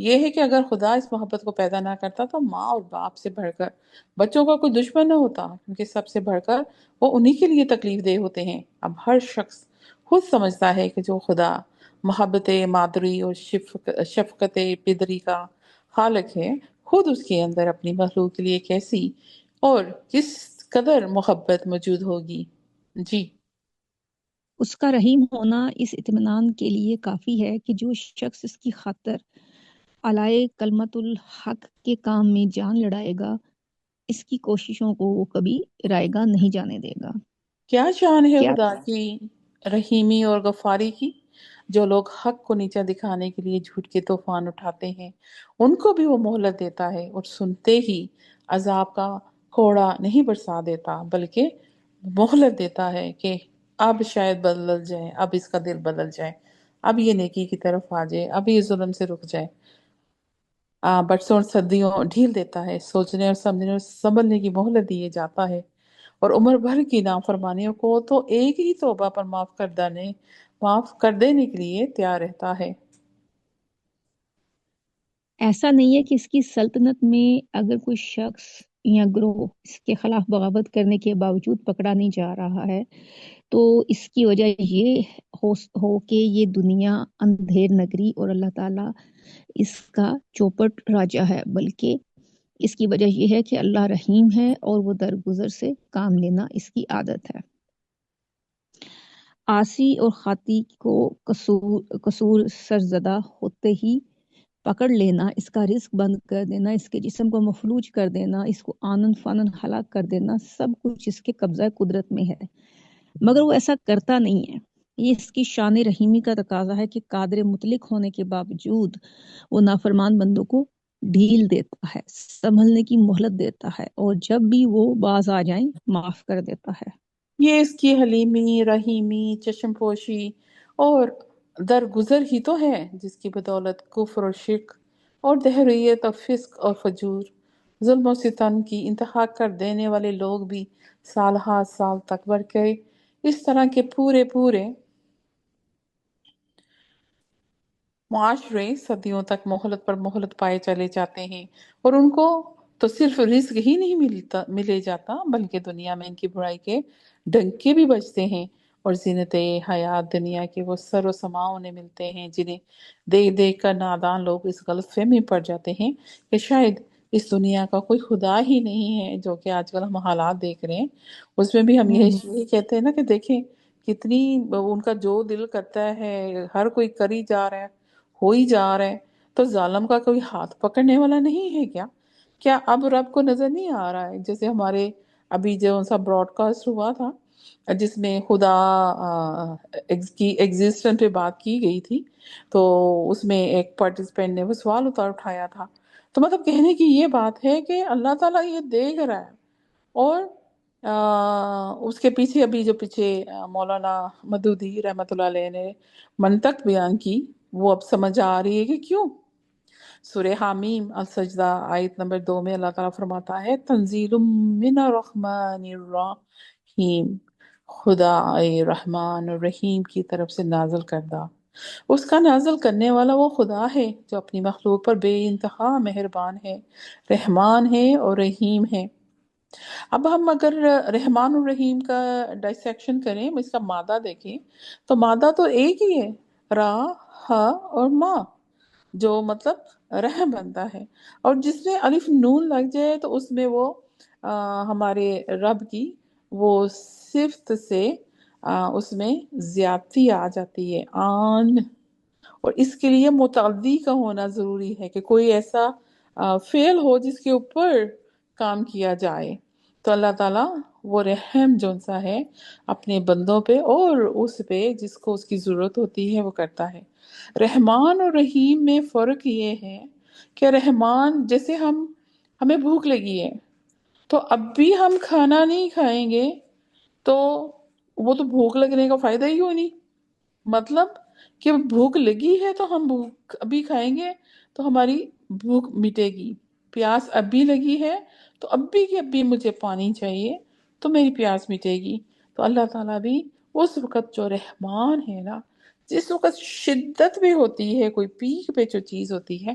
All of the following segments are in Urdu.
یہ ہے کہ اگر خدا اس محبت کو پیدا نہ کرتا تو ماں اور باپ سے بڑھ کر بچوں کا کوئی دشمن نہ ہوتا، کیونکہ سب سے بڑھ کر وہ انہی کے لیے تکلیف دہ ہوتے ہیں۔ اب ہر شخص خود سمجھتا ہے کہ جو خدا محبت مادری اور شفقت پدری کا خالق ہے، خود اس کے اندر اپنی مخلوق کے لیے کیسی اور کس قدر محبت موجود ہوگی۔ جی۔ اس کا رحیم ہونا اس اطمینان کے لیے کافی ہے کہ جو شخص اس کی خاطر علائے کلمت الحق کے کام میں جان لڑائے گا، اس کی کوششوں کو وہ کبھی رائیگاں نہیں جانے دے گا۔ کیا شان ہے کیا خدا کی رحیمی اور غفاری کی! جو لوگ حق کو نیچا دکھانے کے لیے جھوٹ کے طوفان اٹھاتے ہیں، ان کو بھی وہ مہلت دیتا ہے اور سنتے ہی عذاب کا کوڑا نہیں برسا دیتا، بلکہ مہلت دیتا ہے کہ اب شاید بدل جائے، اب اس کا دل بدل جائے، اب یہ نیکی کی طرف آ جائے، اب یہ ظلم سے رک جائے۔ برسوں اور صدیوں ڈھیل دیتا ہے، سوچنے اور سمجھنے اور سنبھلنے کی مہلت دیے جاتا ہے، اور عمر بھر کی نافرمانیوں کو تو ایک ہی توبہ پر معاف کر دینے کے لیے تیار رہتا ہے۔ ایسا نہیں ہے کہ اس کی سلطنت میں اگر کوئی شخص یا گروہ اس کے خلاف بغاوت کرنے کے باوجود پکڑا نہیں جا رہا ہے تو اس کی وجہ یہ ہو کہ یہ دنیا اندھیر نگری اور اللہ تعالیٰ اس کا چوپٹ راجا ہے، بلکہ اس کی وجہ یہ ہے کہ اللہ رحیم ہے اور وہ درگزر سے کام لینا اس کی عادت ہے۔ عاصی اور خاطی کو قصور سرزدہ ہوتے ہی پکڑ لینا، اس کا رزق بند کر دینا، اس کے جسم کو مفلوج کر دینا، اس کو آنن فانن ہلاک کر دینا، سب کچھ اس کے قبضہ قدرت میں ہے، مگر وہ ایسا کرتا نہیں ہے۔ یہ اس کی شان رحیمی کا تقاضا ہے کہ قادر مطلق ہونے کے باوجود وہ نافرمان بندوں کو ڈھیل دیتا ہے، سنبھلنے کی مہلت دیتا ہے، اور جب بھی وہ باز آ جائیں معاف کر دیتا ہے۔ یہ اس کی حلیمی، رحیمی، چشم پوشی اور درگزر ہی تو ہے جس کی بدولت کفر اور شرک اور دہریت اور فسق اور فجور، ظلم و ستم کی انتہا کر دینے والے لوگ بھی سال ہا سال تک بڑھ گئے۔ اس طرح کے پورے معاشرے صدیوں تک مہلت پر مہلت پائے چلے جاتے ہیں، اور ان کو تو صرف رزق ہی نہیں ملے جاتا، بلکہ دنیا میں ان کی برائی کے ڈنکے بھی بجتے ہیں، اور زینت حیات دنیا کے وہ سر و سماع انہیں ملتے ہیں جنہیں دیکھ دیکھ کر نادان لوگ اس غلط فہمی میں پڑ جاتے ہیں کہ شاید اس دنیا کا کوئی خدا ہی نہیں ہے۔ جو کہ آج کل ہم حالات دیکھ رہے ہیں، اس میں بھی ہم یہی کہتے ہیں نا کہ دیکھیں کتنی ان کا جو دل کرتا ہے ہر کوئی کر ہی جا رہا ہے، ہو ہی جا رہا ہے، تو ظالم کا کوئی ہاتھ پکڑنے والا نہیں ہے کیا؟ کیا اب رب کو نظر نہیں آ رہا ہے؟ جیسے ہمارے ابھی جو سا براڈ کاسٹ ہوا تھا جس میں خدا کی ایگزسٹنس پہ بات کی گئی تھی، تو اس میں ایک پارٹیسپینٹ نے وہ سوال اٹھایا تھا، تو مطلب کہنے کی یہ بات ہے کہ اللہ تعالیٰ یہ دیکھ رہا ہے، اور اس کے پیچھے ابھی جو پیچھے مولانا مدودی رحمۃ اللہ علیہ نے منطق بیان کی، وہ اب سمجھ آ رہی ہے کہ کیوں۔ سورہ حامیم السجدہ آیت نمبر 2 میں اللہ تعالیٰ فرماتا ہے تنزیل من الرحمن الرحیم، خدا رحمان اور رحیم کی طرف سے نازل کردہ، اس کا نازل کرنے والا وہ خدا ہے جو اپنی مخلوق پر بے انتہا مہربان ہے، رحمان ہے اور رحیم ہے۔ اب ہم اگر رحمان الرحیم کا ڈائسیکشن کریں، اس کا مادہ دیکھیں، تو مادہ تو ایک ہی ہے، را، ہا اور ما، جو مطلب رحم بنتا ہے، اور جس میں الف نون لگ جائے تو اس میں وہ ہمارے رب کی وہ صفت سے اس میں زیادتی آ جاتی ہے، آن، اور اس کے لیے متعدی کا ہونا ضروری ہے کہ کوئی ایسا فعل ہو جس کے اوپر کام کیا جائے، تو اللہ تعالیٰ وہ رحم جون سا ہے اپنے بندوں پہ اور اس پہ جس کو اس کی ضرورت ہوتی ہے وہ کرتا ہے۔ رحمان اور رحیم میں فرق یہ ہے کہ رحمان جیسے ہمیں بھوک لگی ہے تو اب بھی ہم کھانا نہیں کھائیں گے تو وہ تو بھوک لگنے کا فائدہ ہی ہو نہیں، مطلب کہ بھوک لگی ہے تو ہم بھوک ابھی کھائیں گے تو ہماری بھوک مٹے گی، پیاس اب بھی لگی ہے تو اب بھی کہ اب بھی مجھے پانی چاہیے تو میری پیاس مٹے گی۔ تو اللہ تعالیٰ بھی اس وقت جو رحمان ہے نا، جس وقت شدت بھی ہوتی ہے، کوئی پیک پہ جو چیز ہوتی ہے،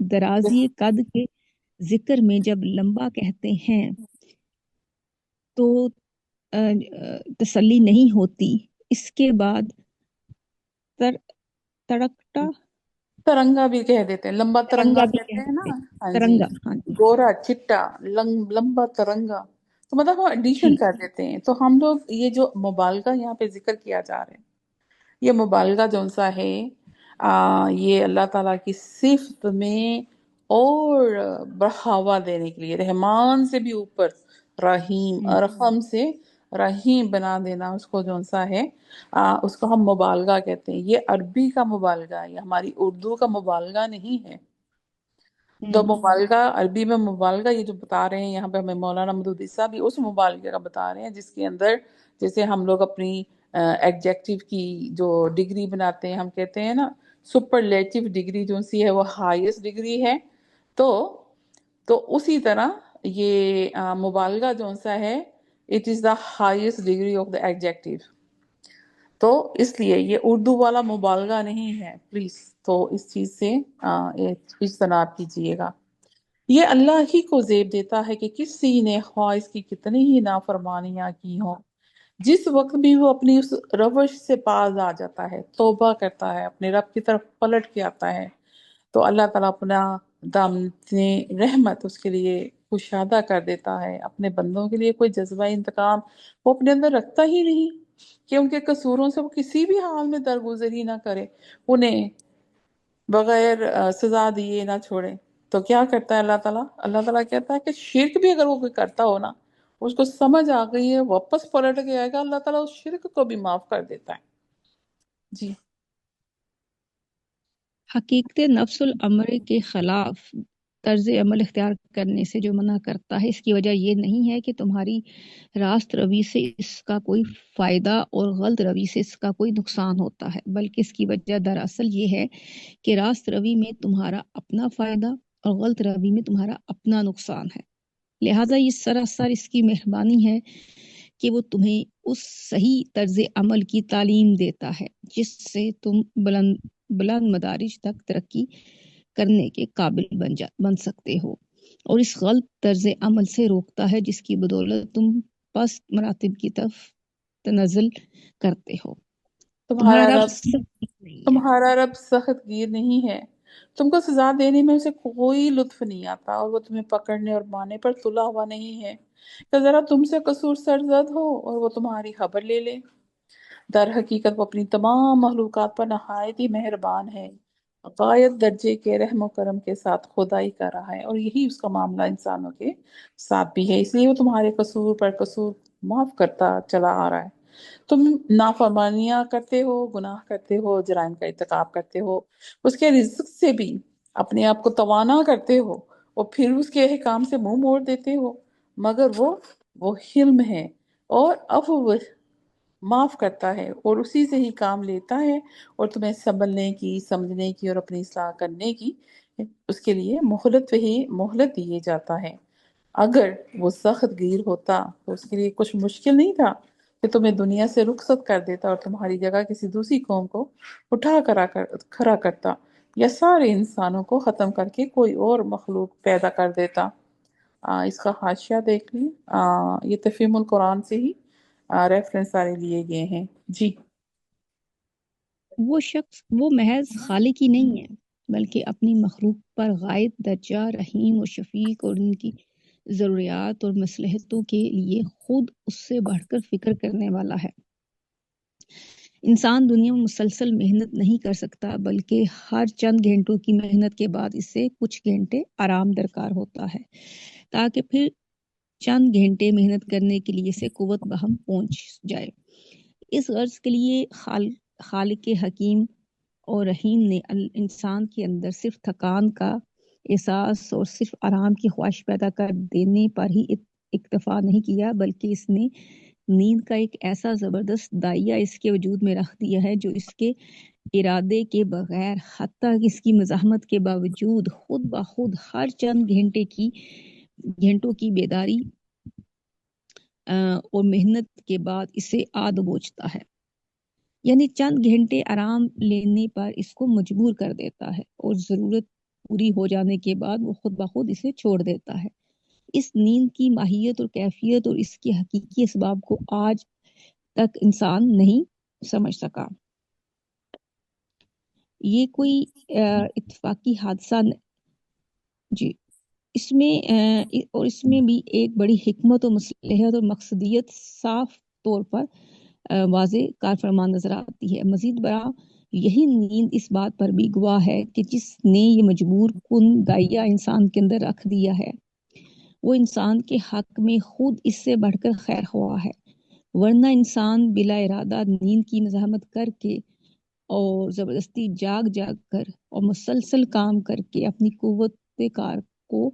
درازی قد کے ذکر میں جب لمبا کہتے ہیں تو تسلی نہیں ہوتی، اس کے بعد تڑکتا ترنگا بھی کہہ دیتے ہیں، لمبا ترنگا ترنگا بھی کہتے ہیں کہتے نا. ہیں، ہاں جی. ترنگا، ہاں جی گورا چٹا، لمبا ترنگا، تو مطلب وہ جی ایڈیشن کر دیتے ہیں. تو ہم لوگ یہ جو مبالغہ یہاں پہ ذکر کیا جا رہا ہے، یہ مبالغہ جو سا ہے یہ اللہ تعالیٰ کی صفت میں اور بڑھاوا دینے کے لیے، رحمان سے بھی اوپر رحیم، ارحم سے رحیم بنا دینا اس کو جو سا ہے اس کو ہم مبالغہ کہتے ہیں. یہ عربی کا مبالغہ ہے، یہ ہماری اردو کا مبالغہ نہیں ہے. تو مبالغہ عربی میں مبالغہ یہ جو بتا رہے ہیں یہاں پہ ہمیں مولانا مودودی صاحب بھی اس مبالغے کا بتا رہے ہیں جس کے اندر جیسے ہم لوگ اپنی ایڈجیکٹیو کی جو ڈگری بناتے ہیں، ہم کہتے ہیں نا سپرلیٹو ڈگری جو سی ہے وہ ہائیسٹ ڈگری ہے. تو اسی طرح یہ مبالغہ جو سا ہے it is the highest degree of the adjective. تو اس لیے یہ اردو والا مبالغہ نہیں ہے پلیز. تو اس چیز سے اجتناب کیجیے گا. یہ اللہ ہی کو زیب دیتا ہے کہ کسی نے خواہ اس کی کتنی ہی نافرمانیاں کی ہوں، جس وقت بھی وہ اپنی اس روش سے باز آ جاتا ہے، توبہ کرتا ہے، اپنے رب کی طرف پلٹ کے آتا ہے، تو اللہ تعالیٰ اپنا دامن رحمت اس کے لیے کشادہ کر دیتا ہے. اپنے بندوں کے لیے کوئی جذبہ انتقام وہ اپنے اندر رکھتا ہی نہیں کہ ان کے قصوروں سے وہ کسی بھی حال میں درگزر ہی نہ کرے، انہیں بغیر سزا دیے نہ چھوڑے. تو کیا کرتا ہے اللہ تعالیٰ؟ اللہ تعالیٰ کہتا ہے کہ شرک بھی اگر وہ کوئی کرتا ہو نا، اس کو سمجھ آ گئی ہے، واپس پلٹ کے آئے گا، اللہ تعالیٰ اس شرک کو بھی معاف کر دیتا ہے. جی. حقیقت نفس الامر کے خلاف طرز عمل اختیار کرنے سے جو منع کرتا ہے، اس کی وجہ یہ نہیں ہے کہ تمہاری راست روی سے اس کا کوئی فائدہ اور غلط روی سے اس کا کوئی نقصان ہوتا ہے، بلکہ اس کی وجہ دراصل یہ ہے کہ راست روی میں تمہارا اپنا فائدہ اور غلط روی میں تمہارا اپنا نقصان ہے. لہٰذا یہ سراسر اس کی مہربانی ہے کہ وہ تمہیں اس صحیح طرز عمل کی تعلیم دیتا ہے جس سے تم بلند مدارج تک ترقی کرنے کے قابل بن سکتے ہو، اور اس غلط طرز عمل سے روکتا ہے جس کی بدولت تم پست مراتب کی طرف تنزل کرتے ہو. تمہارا تمہارا رب رب سخت نہیں ہے. تمہارا رب سخت گیر نہیں ہے، تم کو سزا دینے میں اسے کوئی لطف نہیں آتا، اور وہ تمہیں پکڑنے اور مارنے پر تلا ہوا نہیں ہے کہ ذرا تم سے قصور سرزد ہو اور وہ تمہاری خبر لے لے. در حقیقت وہ اپنی تمام مخلوقات پر نہایت ہی مہربان ہے، غایت درجے کے رحم و کرم کے ساتھ کھدائی کر رہا ہے، اور یہی اس کا معاملہ انسانوں کے ساتھ بھی ہے. اس لیے وہ تمہارے قصور پر قصور معاف کرتا چلا آ رہا ہے. تم نافرمانیاں کرتے ہو، گناہ کرتے ہو، جرائم کا ارتکاب کرتے ہو، اس کے رزق سے بھی اپنے آپ کو توانا کرتے ہو، اور پھر اس کے احکام سے منہ موڑ دیتے ہو، مگر وہ حلم ہے اور عفو معاف کرتا ہے، اور اسی سے ہی کام لیتا ہے، اور تمہیں سنبھلنے کی، سمجھنے کی اور اپنی اصلاح کرنے کی اس کے لیے مہلت دیے جاتا ہے. اگر وہ سخت گیر ہوتا تو اس کے لیے کچھ مشکل نہیں تھا کہ تمہیں دنیا سے رخصت کر دیتا اور تمہاری جگہ کسی دوسری قوم کو اٹھا کھڑا کرتا، یا سارے انسانوں کو ختم کر کے کوئی اور مخلوق پیدا کر دیتا. اس کا حاشیہ دیکھ لیں، یہ تفہیم القرآن سے ہی ریفرنس سارے لیے گئے ہیں. جی. وہ شخص وہ محض خالق ہی نہیں ہے بلکہ اپنی مخلوق پر غائب درجہ رحیم و شفیق، اور ان کی ضروریات اور مصلحتوں کے لیے خود اس سے بڑھ کر فکر کرنے والا ہے. انسان دنیا میں مسلسل محنت نہیں کر سکتا، بلکہ ہر چند گھنٹوں کی محنت کے بعد اسے کچھ گھنٹے آرام درکار ہوتا ہے تاکہ پھر چند گھنٹے محنت کرنے کے لیے اسے قوت بہم پہنچ جائے. اس غرض کے لیے خالق حکیم اور رحیم نے انسان کے اندر صرف تھکان کا احساس اور صرف آرام کی خواہش پیدا کر دینے پر ہی اکتفا نہیں کیا، بلکہ اس نے نیند کا ایک ایسا زبردست دائیا اس کے وجود میں رکھ دیا ہے جو اس کے ارادے کے بغیر، حتیٰ کہ اس کی مزاحمت کے باوجود، خود بخود ہر چند گھنٹوں کی بیداری اور محنت کے بعد اسے آ دبوچتا ہے. یعنی چند گھنٹے آرام لینے پر اس کو مجبور کر دیتا ہے، اور ضرورت پوری ہو جانے کے بعد وہ خود بخود اسے چھوڑ دیتا ہے۔ اس نیند کی ماہیت اور کیفیت اور اس کی حقیقی اسباب کو آج تک انسان نہیں سمجھ سکا۔ یہ کوئی اتفاقی حادثہ جی اس میں اور اس میں بھی ایک بڑی حکمت و مصلحت اور مقصدیت صاف طور پر واضح کار فرمان نظر آتی ہے۔ مزید برآں یہی نیند اس بات پر بھی گواہ ہے کہ جس نے یہ مجبور کن دائیا انسان کے اندر رکھ دیا ہے وہ انسان کے حق میں خود اس سے بڑھ کر خیر خواہ ہے، ورنہ انسان بلا ارادہ نیند کی مزاحمت کر کے اور زبردستی جاگ جاگ کر اور مسلسل کام کر کے اپنی قوت کار کو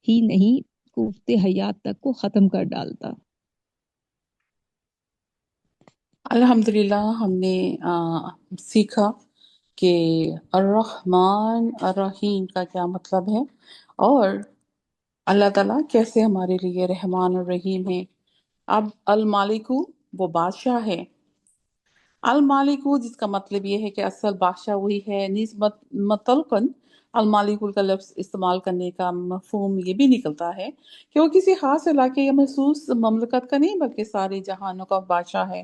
ہی نہیں قوت حیات تک کو ختم کر ڈالتا۔ الحمدللہ ہم نے سیکھا کہ الرحمن الرحیم کا کیا مطلب ہے، اور اللہ تعالیٰ کیسے ہمارے لیے رحمان الرحیم ہے۔ اب المالکو وہ بادشاہ ہے، المالکو جس کا مطلب یہ ہے کہ اصل بادشاہ وہی ہے، نیز مطلقاً المالکو کا لفظ استعمال کرنے کا مفہوم یہ بھی نکلتا ہے کہ وہ کسی خاص علاقے یا محسوس مملکت کا نہیں بلکہ سارے جہانوں کا بادشاہ ہے۔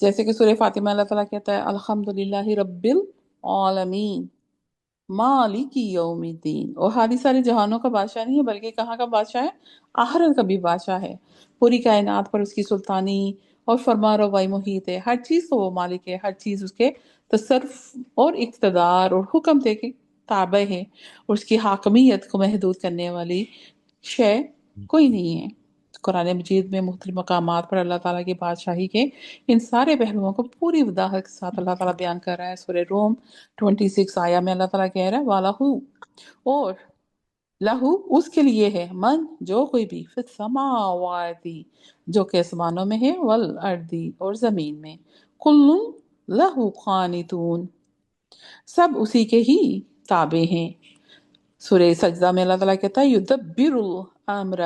جیسے کہ سورہ فاطمہ اللہ تعالیٰ کہتا ہے الحمدللہ رب العالمین مالک یوم الدین، اور حالی سارے جہانوں کا بادشاہ نہیں ہے بلکہ کہاں کا بادشاہ ہے؟ آخرت کا بھی بادشاہ ہے۔ پوری کائنات پر اس کی سلطانی اور فرما روائی محیط ہے، ہر چیز کو وہ مالک ہے، ہر چیز اس کے تصرف اور اقتدار اور حکم دے کے تابع ہے، اور اس کی حاکمیت کو محدود کرنے والی شے کوئی نہیں ہے۔ قرآن مجید میں مختلف مقامات پر اللہ تعالیٰ کی بادشاہی کے ان سارے پہلوؤں کو پوری وضاحت کے ساتھ اللہ تعالیٰ بیان کر رہا ہے۔ سورہ روم 26 آیا میں اللہ تعالیٰ کہہ رہا ہے وَلَهُ، اور لہو اس کے لیے ہے، من جو کوئی بھی فی السماوات جو کہ آسمانوں میں ہے، والارض اور زمین میں، کل لہو قانتون سب اسی کے ہی تابع ہیں۔ سورہ سجدہ میں اللہ تعالیٰ کہتا ہے یدبر الامر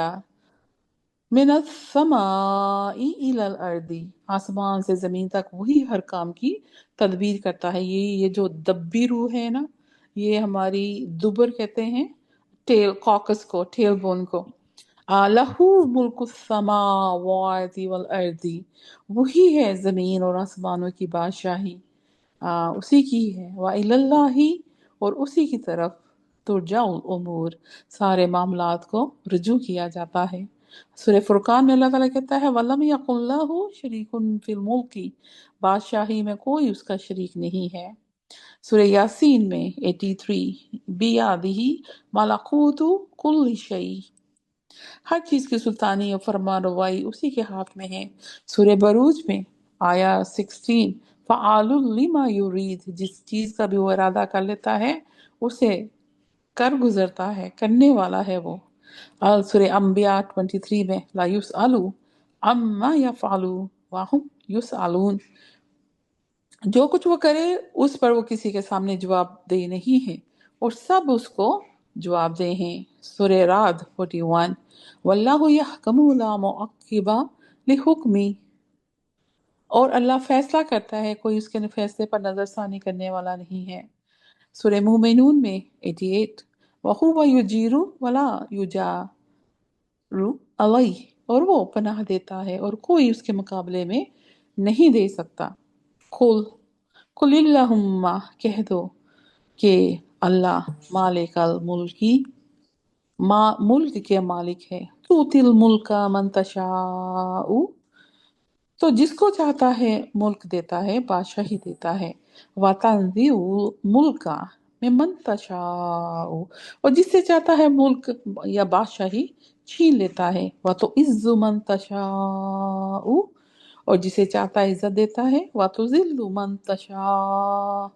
من السماء الى الارض، آسمان سے زمین تک وہی ہر کام کی تدبیر کرتا ہے۔ یہ جو دبیرو ہے نا، یہ ہماری دبر کہتے ہیں ٹیل کاکس کو، ٹیل بون کو۔ لہو ملک السماوات والارض، وہی ہے زمین اور آسمانوں کی بادشاہی، اسی کی ہے۔ وَإِلَى اللَّهِ، اور اسی کی طرف ترجع الامور، سارے معاملات کو رجوع کیا جاتا ہے۔ سورہ فرقان میں اللہ تعالیٰ کہتا ہے وَلَمْ يَقُلْ لَهُ شَرِيكٌ فِي الْمُلْكِ، بادشاہی میں کوئی اس کا شریک نہیں ہے۔ سورہ یاسین میں 83 بِیَدِهِ مَلَکُوتُ كُلِّ شَیْءٍ، ہر چیز کی سلطانی اور فرما روائی اسی کے ہاتھ میں ہے۔ سورہ بروج میں آیا 16 فعال لما یرید، جس چیز کا بھی وہ ارادہ کر لیتا ہے اسے کر گزرتا ہے، کرنے والا ہے وہ۔ اور سورہ انبیاء 23 میں لا یسأل عما یفعل وهم یسألون، جو کچھ وہ کرے اس پر وہ کسی کے سامنے جواب دہ نہیں ہے اور سب اس کو جواب دہ ہیں۔ سورہ رعد 41 واللہ یحکم لا معقب لحکمی، اور اللہ فیصلہ کرتا ہے، کوئی اس کے فیصلے پر نظر ثانی کرنے والا نہیں ہے۔ سورہ مومنون میں 88 وَهُوَ يُجِيرُ وَلَا يُجَارُ عَلَيْهِ، اور وہ پناہ دیتا ہے اور کوئی اس کے مقابلے میں نہیں دے سکتا۔ قل اللہم، کہہ دو کہ اللہ مالک الملکی، ملک کے مالک ہے، تؤتی الملک من تشاء، تو جس کو چاہتا ہے ملک دیتا ہے، بادشاہی دیتا ہے۔ وَتَنزِعُ الْمُلْکَ مِمَّن تَشَاءُ، اور جس سے چاہتا ہے ملک یا بادشاہی چھین لیتا ہے۔ وَتُعِزُّ مَن تَشَاءُ، اور جسے چاہتا ہے عزت دیتا ہے۔ وَتُذِلُّ مَن تَشَاءُ،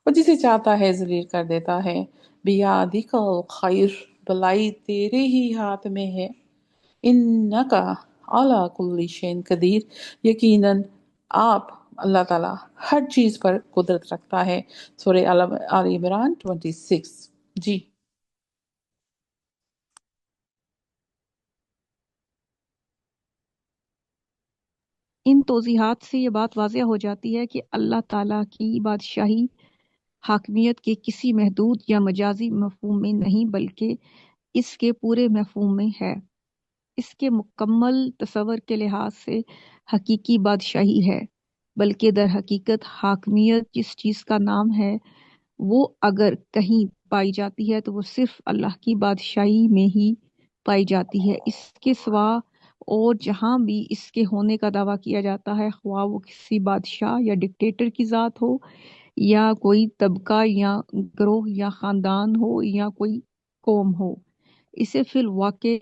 اور جسے چاہتا ہے ذلیل کر دیتا ہے۔ بِیَدِکَ الْخَیْرُ، بھلائی تیرے ہی ہاتھ میں ہے۔ انک علی کل شیء قدیر، یقیناً آپ اللہ تعالیٰ ہر چیز پر قدرت رکھتا ہے۔ سورہ آل عمران 26 جی۔ ان توضیحات سے یہ بات واضح ہو جاتی ہے کہ اللہ تعالیٰ کی بادشاہی حاکمیت کے کسی محدود یا مجازی مفہوم میں نہیں بلکہ اس کے پورے مفہوم میں ہے۔ اس کے مکمل تصور کے لحاظ سے حقیقی بادشاہی ہے، بلکہ در حقیقت حاکمیت جس چیز کا نام ہے وہ اگر کہیں پائی جاتی ہے تو وہ صرف اللہ کی بادشاہی میں ہی پائی جاتی ہے۔ اس کے سوا اور جہاں بھی اس کے ہونے کا دعویٰ کیا جاتا ہے، خواہ وہ کسی بادشاہ یا ڈکٹیٹر کی ذات ہو یا کوئی طبقہ یا گروہ یا خاندان ہو یا کوئی قوم ہو، اسے فی الواقع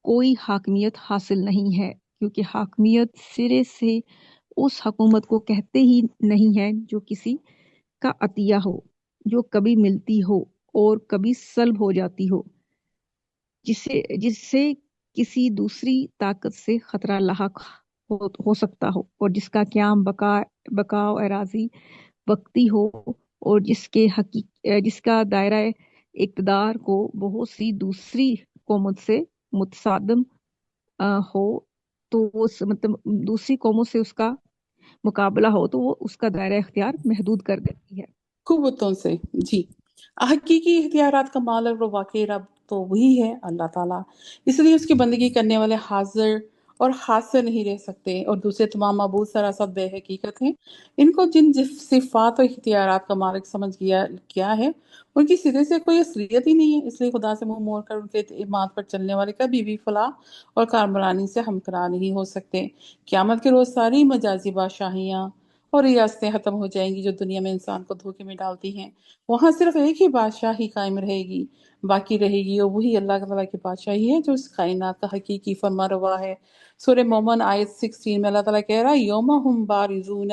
کوئی حاکمیت حاصل نہیں ہے، کیونکہ حاکمیت سرے سے اس حکومت کو کہتے ہی نہیں ہے جو کسی کا عطیہ ہو، جو کبھی ملتی ہو اور کبھی سلب ہو جاتی ہو، جس سے کسی دوسری طاقت سے خطرہ لاحق ہو سکتا ہو، اور جس کا قیام بقا و اراضی وقتی ہو، اور جس کا دائرہ اقتدار کو بہت سی دوسری قوموں سے متصادم ہو، تو وہ مطلب دوسری قوموں سے اس کا مقابلہ ہو تو وہ اس کا دائرہ اختیار محدود کر دیتی ہے۔ قوتوں سے، جی، حقیقی اختیارات کا مالک اور واقعی رب تو وہی ہے، اللہ تعالیٰ۔ اس لیے اس کی بندگی کرنے والے حاضر اور حاصل نہیں رہ سکتے، اور دوسرے تمام معبود سراسر بے حقیقت ہیں۔ ان کو جن صفات و اختیارات کا مالک سمجھ کیا ہے، ان کی سرے سے کوئی اصلیت ہی نہیں ہے، اس لیے خدا سے منہ موڑ کر ان کے اعتماد پر چلنے والے کبھی بھی فلاح اور کامرانی سے ہمکرا نہیں ہو سکتے۔ قیامت کے روز ساری مجازی بادشاہیاں اور ریاستیں ختم ہو جائیں گی جو دنیا میں انسان کو دھوکے میں ڈالتی ہیں، وہاں صرف ایک ہی بادشاہی قائم رہے گی، باقی رہے گی، اور وہی اللہ تعالیٰ کی بادشاہی ہے جو اس کائنات کا حقیقی فرما روا ہے۔ سورہ مومن آیت 16 میں اللہ تعالیٰ کہہ رہا ہے، یوم ہم بارزون،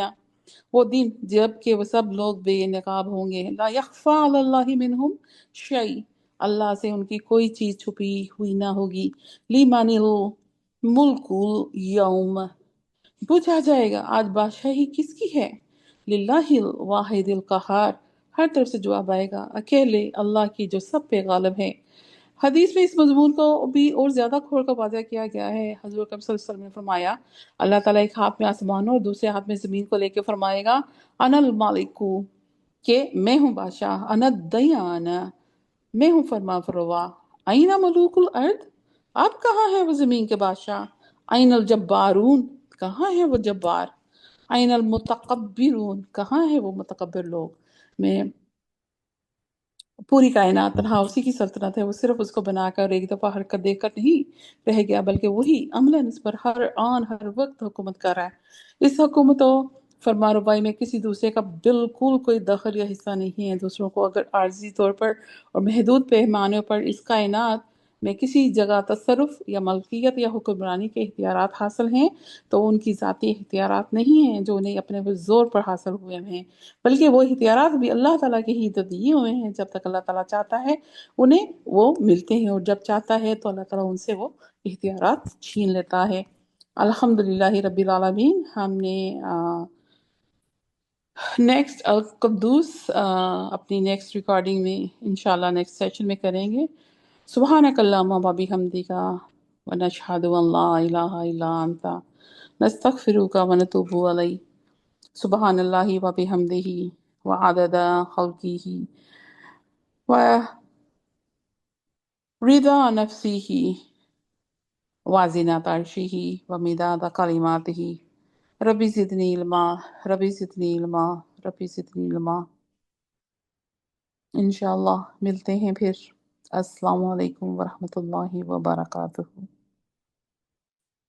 وہ دن جب کہ وہ سب لوگ بے نقاب ہوں گے، لا یخفا علی اللہ منہم شیء، اللہ سے ان کی کوئی چیز چھپی ہوئی نہ ہوگی، لیمن الملک اليوم، پوچھا جائے گا آج بادشاہی کس کی ہے، للہ الواحد القہار، ہر طرف سے جواب آئے گا اکیلے اللہ کی جو سب پہ غالب ہے۔ حدیث میں اس مضمون کو بھی اور زیادہ کھول کر واضح کیا گیا ہے۔ حضور اکرم صلی اللہ علیہ وسلم نے فرمایا، اللہ تعالیٰ ایک ہاتھ میں آسمانوں اور دوسرے ہاتھ میں زمین کو لے کے فرمائے گا، انا المالک، کہ میں ہوں بادشاہ، انا الدیان، میں ہوں فرما فروا، این ملوک الارض، اب کہاں ہے وہ زمین کے بادشاہ، این الجبارون، کہاں ہے وہ جبار، این المتکبرون، کہاں ہے وہ متکبر لوگ۔ میں پوری کائنات تنہا اسی کی سلطنت ہے، وہ صرف اس کو بنا کر ایک دفعہ حرکت دے کر نہیں رہ گیا، بلکہ وہی عملاً اس پر ہر آن ہر وقت حکومت کر رہا ہے۔ اس حکومت و فرما روائی میں کسی دوسرے کا بالکل کوئی دخل یا حصہ نہیں ہے۔ دوسروں کو اگر عارضی طور پر اور محدود پیمانوں پر اس کائنات میں کسی جگہ تصرف یا ملکیت یا حکمرانی کے اختیارات حاصل ہیں تو ان کی ذاتی اختیارات نہیں ہیں جو انہیں اپنے زور پر حاصل ہوئے ہیں، بلکہ وہ اختیارات بھی اللہ تعالیٰ کے ہی تو دیے ہوئے ہیں۔ جب تک اللہ تعالیٰ چاہتا ہے انہیں وہ ملتے ہیں، اور جب چاہتا ہے تو اللہ تعالیٰ ان سے وہ اختیارات چھین لیتا ہے۔ الحمدللہ رب العالمین۔ ہم نے نیکسٹ القدوس اپنی نیکسٹ ریکارڈنگ میں انشاءاللہ نیکسٹ سیشن میں کریں گے۔ سبحانک اللہم و بحمدک ونشہد ان لا الہ الا انت نستغفرک ونتوب الیک۔ سبحان اللہ و بحمدہ وعدد خلقہ ورضا نفسہ وزنة عرشہ ومداد کلماتہ۔ ربی زدنی علما، ربی زدنی علما، ربی زدنی علما۔ انشاءاللہ ملتے ہیں پھر۔ السلام علیکم ورحمۃ اللہ وبرکاتہ۔